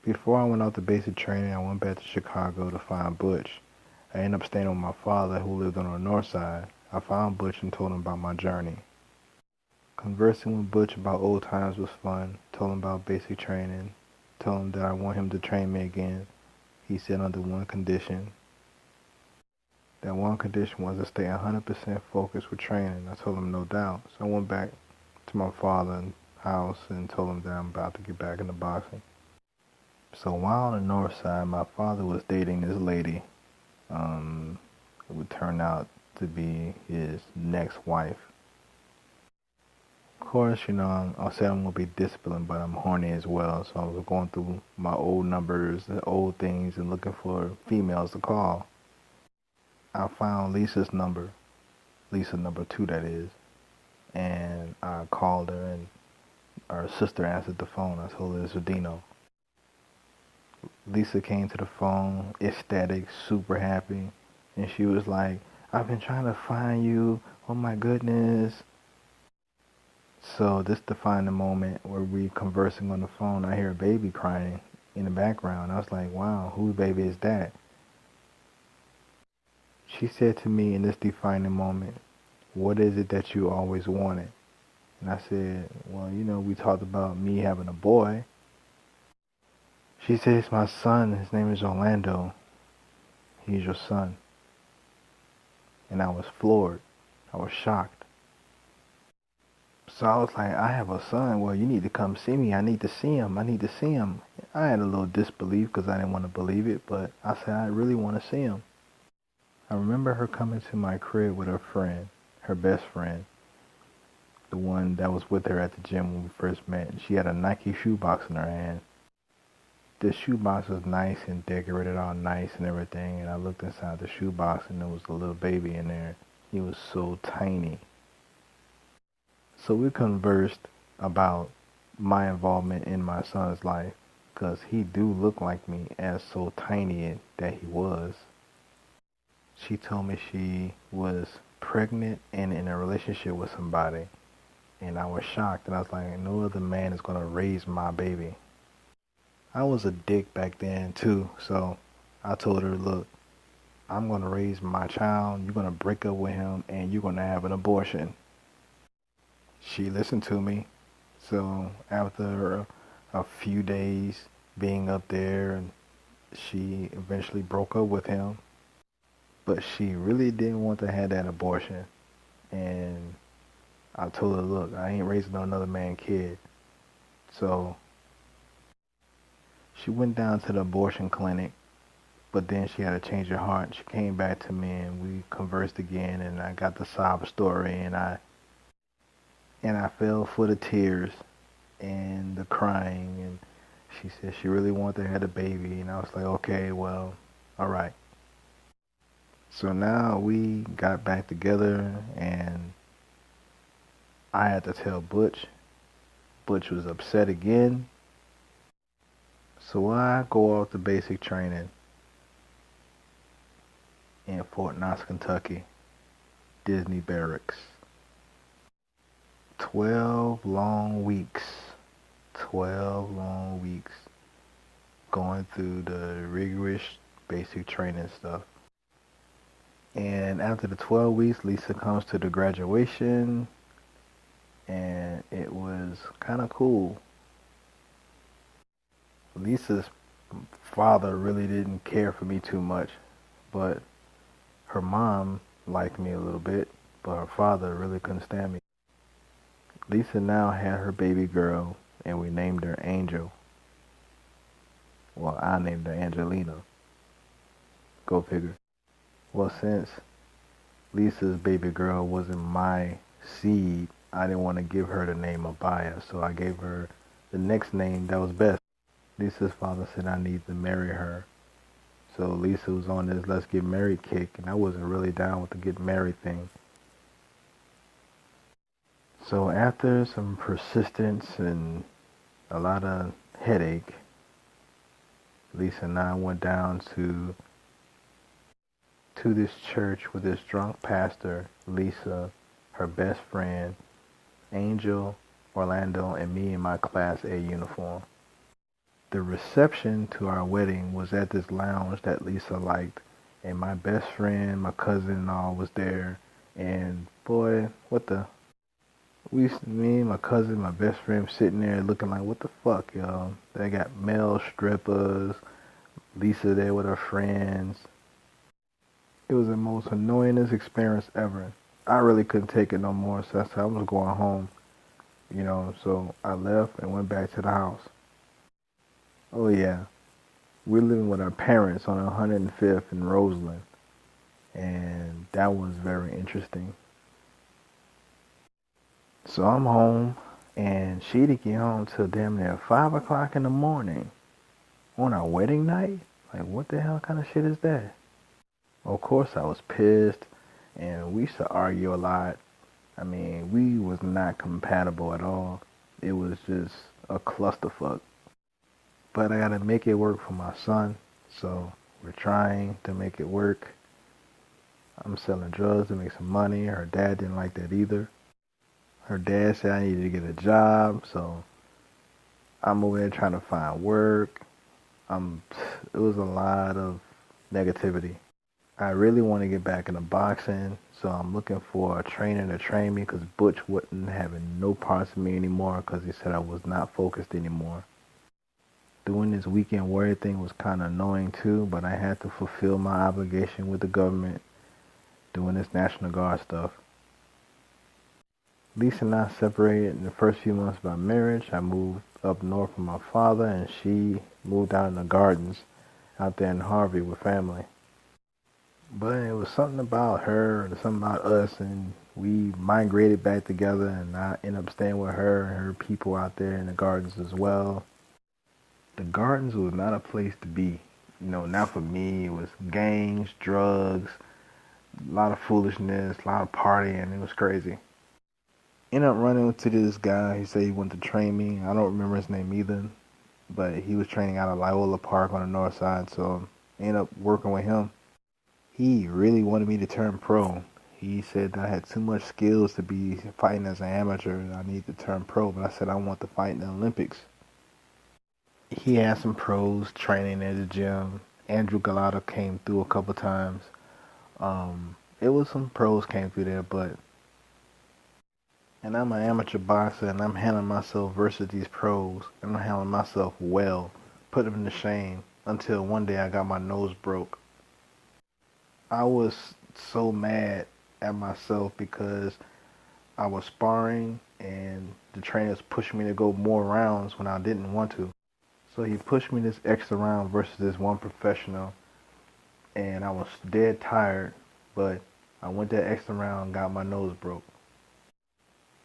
Before I went out to basic training, I went back to Chicago to find Butch. I ended up staying with my father, who lived on the north side. I found Butch and told him about my journey. Conversing with Butch about old times was fun. Told him about basic training. Told him that I want him to train me again. He said under one condition. That one condition was to stay 100% focused with training. I told him no doubt. So I went back to my father's house and told him that I'm about to get back into boxing. So while on the north side, my father was dating this lady. It would turn out to be his next wife. Of course, I said I'm going to be disciplined, but I'm horny as well. So I was going through my old numbers and old things and looking for females to call. I found Lisa's number, Lisa number 2 that is, and I called her and her sister answered the phone. I told her this was Dino. Lisa came to the phone, ecstatic, super happy, and she was like, I've been trying to find you, oh my goodness. So this defined the moment where we conversing on the phone. I hear a baby crying in the background. I was like, wow, whose baby is that? She said to me in this defining moment, what is it that you always wanted? And I said, well, we talked about me having a boy. She said, it's my son. His name is Orlando. He's your son. And I was floored. I was shocked. So I was like, I have a son. Well, you need to come see me. I need to see him. I need to see him. I had a little disbelief because I didn't want to believe it, but I said, I really want to see him. I remember her coming to my crib with her friend, her best friend, the one that was with her at the gym when we first met. She had a Nike shoebox in her hand. The shoebox was nice and decorated all nice and everything, and I looked inside the shoebox and there was a little baby in there. He was so tiny. So we conversed about my involvement in my son's life, because he do look like me as so tiny that he was. She told me she was pregnant and in a relationship with somebody, and I was shocked, and I was like, no other man is going to raise my baby. I was a dick back then too, so I told her, look, I'm going to raise my child, you're going to break up with him, and you're going to have an abortion. She listened to me, so after a few days being up there, she eventually broke up with him, but she really didn't want to have that abortion, and I told her, look, I ain't raising another man's kid. So she went down to the abortion clinic, but then she had to change her heart. She came back to me and we conversed again, and I got the sob story, and I fell for the tears and the crying, and she said she really wanted to have a baby, and I was like, okay, well, all right. So now we got back together, and I had to tell Butch. Butch was upset again. So I go off to basic training in Fort Knox, Kentucky, Disney Barracks. 12 long weeks. 12 long weeks going through the rigorous basic training stuff. And after the 12 weeks, Lisa comes to the graduation, and it was kind of cool. Lisa's father really didn't care for me too much, but her mom liked me a little bit, but her father really couldn't stand me. Lisa now had her baby girl, and we named her Angel. Well, I named her Angelina. Go figure. Well, since Lisa's baby girl wasn't my seed, I didn't want to give her the name Abaya, so I gave her the next name that was best. Lisa's father said I need to marry her. So Lisa was on this let's get married kick, and I wasn't really down with the get married thing. So after some persistence and a lot of headache, Lisa and I went down to this church with this drunk pastor, Lisa, her best friend, Angel, Orlando, and me in my Class A uniform. The reception to our wedding was at this lounge that Lisa liked, and my best friend, my cousin and all was there. And boy, me, my cousin, my best friend sitting there looking like, what the fuck, y'all? They got male strippers, Lisa there with her friends. It was the most annoyingest experience ever. I really couldn't take it no more, so I said I was going home, so I left and went back to the house. Oh yeah, we're living with our parents on 105th in Roseland, and that was very interesting. So I'm home, and she didn't get home till damn near 5 o'clock in the morning on our wedding night. Like, what the hell kind of shit is that? Of course, I was pissed, and we used to argue a lot. I mean, we was not compatible at all. It was just a clusterfuck. But I gotta make it work for my son, so we're trying to make it work. I'm selling drugs to make some money. Her dad didn't like that either. Her dad said I needed to get a job, so I'm over there trying to find work. It was a lot of negativity. I really want to get back into boxing, so I'm looking for a trainer to train me because Butch wasn't having no parts of me anymore because he said I was not focused anymore. Doing this weekend warrior thing was kind of annoying too, but I had to fulfill my obligation with the government doing this National Guard stuff. Lisa and I separated in the first few months of our marriage. I moved up north with my father, and she moved out in the gardens out there in Harvey with family. But it was something about her and something about us, and we migrated back together, and I ended up staying with her and her people out there in the gardens as well. The gardens was not a place to be. Not for me. It was gangs, drugs, a lot of foolishness, a lot of partying. It was crazy. Ended up running into this guy. He said he wanted to train me. I don't remember his name either, but he was training out of Loyola Park on the north side, so I ended up working with him. He really wanted me to turn pro. He said that I had too much skills to be fighting as an amateur and I need to turn pro, but I said I want to fight in the Olympics. He had some pros training at the gym. Andrew Galata came through a couple times. It was some pros came through there, and I'm an amateur boxer and I'm handling myself versus these pros, and I'm handling myself well, put them to shame until one day I got my nose broke. I was so mad at myself because I was sparring and the trainers pushed me to go more rounds when I didn't want to. So he pushed me this extra round versus this one professional, and I was dead tired, but I went that extra round and got my nose broke.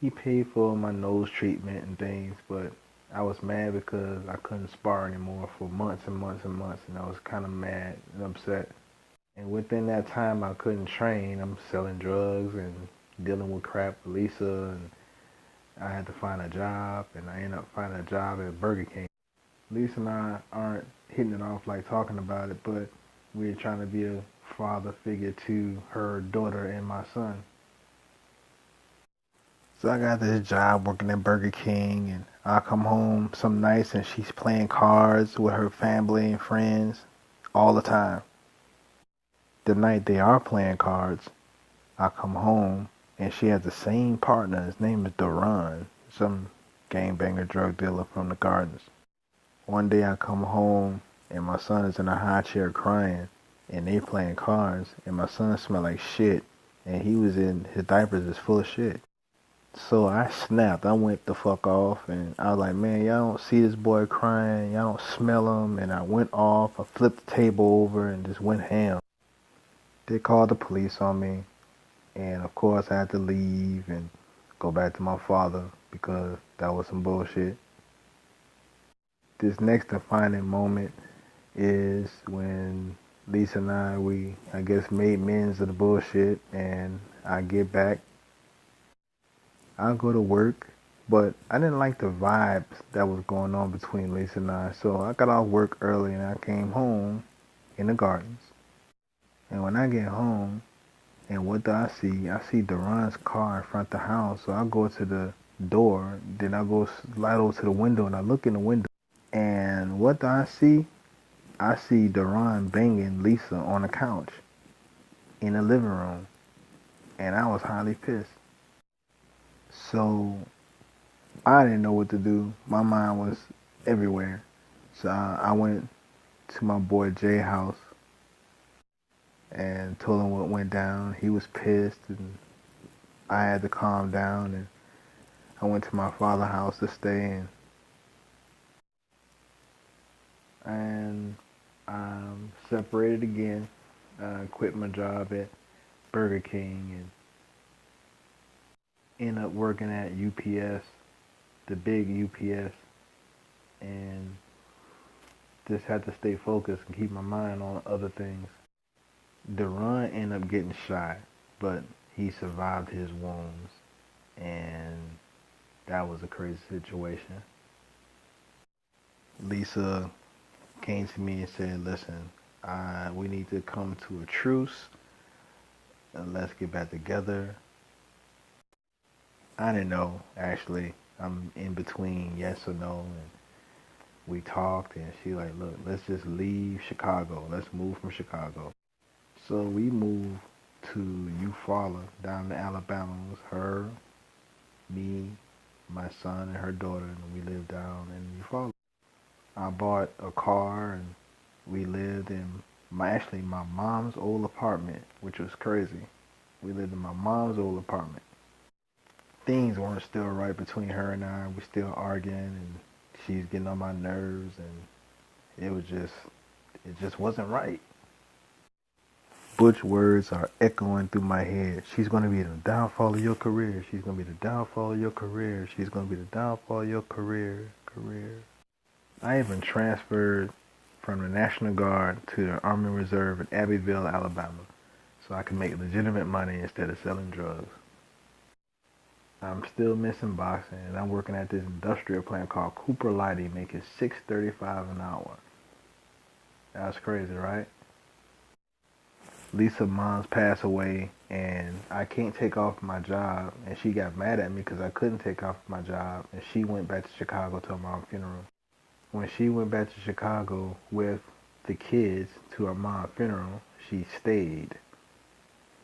He paid for my nose treatment and things, but I was mad because I couldn't spar anymore for months and months and months, and I was kind of mad and upset. And within that time, I couldn't train. I'm selling drugs and dealing with crap with Lisa, and I had to find a job, and I ended up finding a job at Burger King. Lisa and I aren't hitting it off like talking about it, but we're trying to be a father figure to her daughter and my son. So I got this job working at Burger King, and I come home some nights and she's playing cards with her family and friends all the time. The night they are playing cards, I come home and she has the same partner. His name is Duran, some gangbanger drug dealer from the gardens. One day I come home and my son is in a high chair crying and they playing cards and my son smelled like shit and his diapers is full of shit. So I snapped. I went the fuck off and I was like, man, y'all don't see this boy crying. Y'all don't smell him. And I went off. I flipped the table over and just went ham. They called the police on me. And of course I had to leave and go back to my father because that was some bullshit. This next defining moment is when Lisa and I guess made amends of the bullshit, and I get back. I go to work, but I didn't like the vibes that was going on between Lisa and I, so I got off work early and I came home in the gardens. And when I get home, and what do I see? I see Duran's car in front of the house, so I go to the door, then I go slide over to the window and I look in the window. And And what do I see? I see Deron banging Lisa on the couch in the living room. And I was highly pissed. So I didn't know what to do. My mind was everywhere. So I went to my boy Jay's house and told him what went down. He was pissed, and I had to calm down. And I went to my father's house to stay in, and separated again. Quit my job at Burger King and ended up working at UPS, the big UPS, and just had to stay focused and keep my mind on other things. Deron ended up getting shot, but he survived his wounds, and that was a crazy situation. Lisa came to me and said, listen, we need to come to a truce and let's get back together. I didn't know, actually. I'm in between yes or no, and we talked, and she like, look, let's just leave Chicago. Let's move from Chicago. So we moved to Eufaula, down to Alabama. It was her, me, my son, and her daughter, and we lived down in Eufaula. I bought a car, and we lived in my mom's old apartment, which was crazy. We lived in my mom's old apartment. Things weren't still right between her and I. We still arguing, and she's getting on my nerves, and it just wasn't right. Butch words are echoing through my head. She's going to be the downfall of your career. She's going to be the downfall of your career. She's going to be the downfall of your career. I even transferred from the National Guard to the Army Reserve in Abbeville, Alabama, so I can make legitimate money instead of selling drugs. I'm still missing boxing, and I'm working at this industrial plant called Cooper Lighting, making $6.35 an hour. That's crazy, right? Lisa's mom's passed away, and I can't take off my job, and she got mad at me because I couldn't take off my job, and she went back to Chicago to her mom's funeral. When she went back to Chicago with the kids to her mom's funeral, she stayed,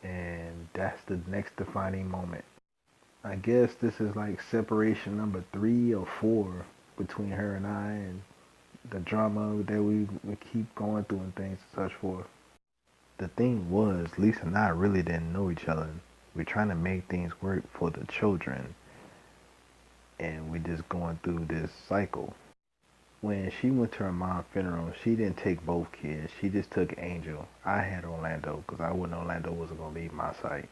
and that's the next defining moment. I guess this is like separation number 3 or 4 between her and I, and the drama that we keep going through and things and such forth. The thing was, Lisa and I really didn't know each other. We're trying to make things work for the children, and we're just going through this cycle. When she went to her mom's funeral, she didn't take both kids. She just took Angel. I had Orlando because I knew Orlando wasn't going to leave my sight.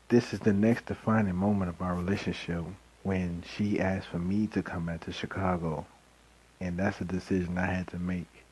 This is the next defining moment of our relationship, when she asked for me to come back to Chicago. And that's a decision I had to make.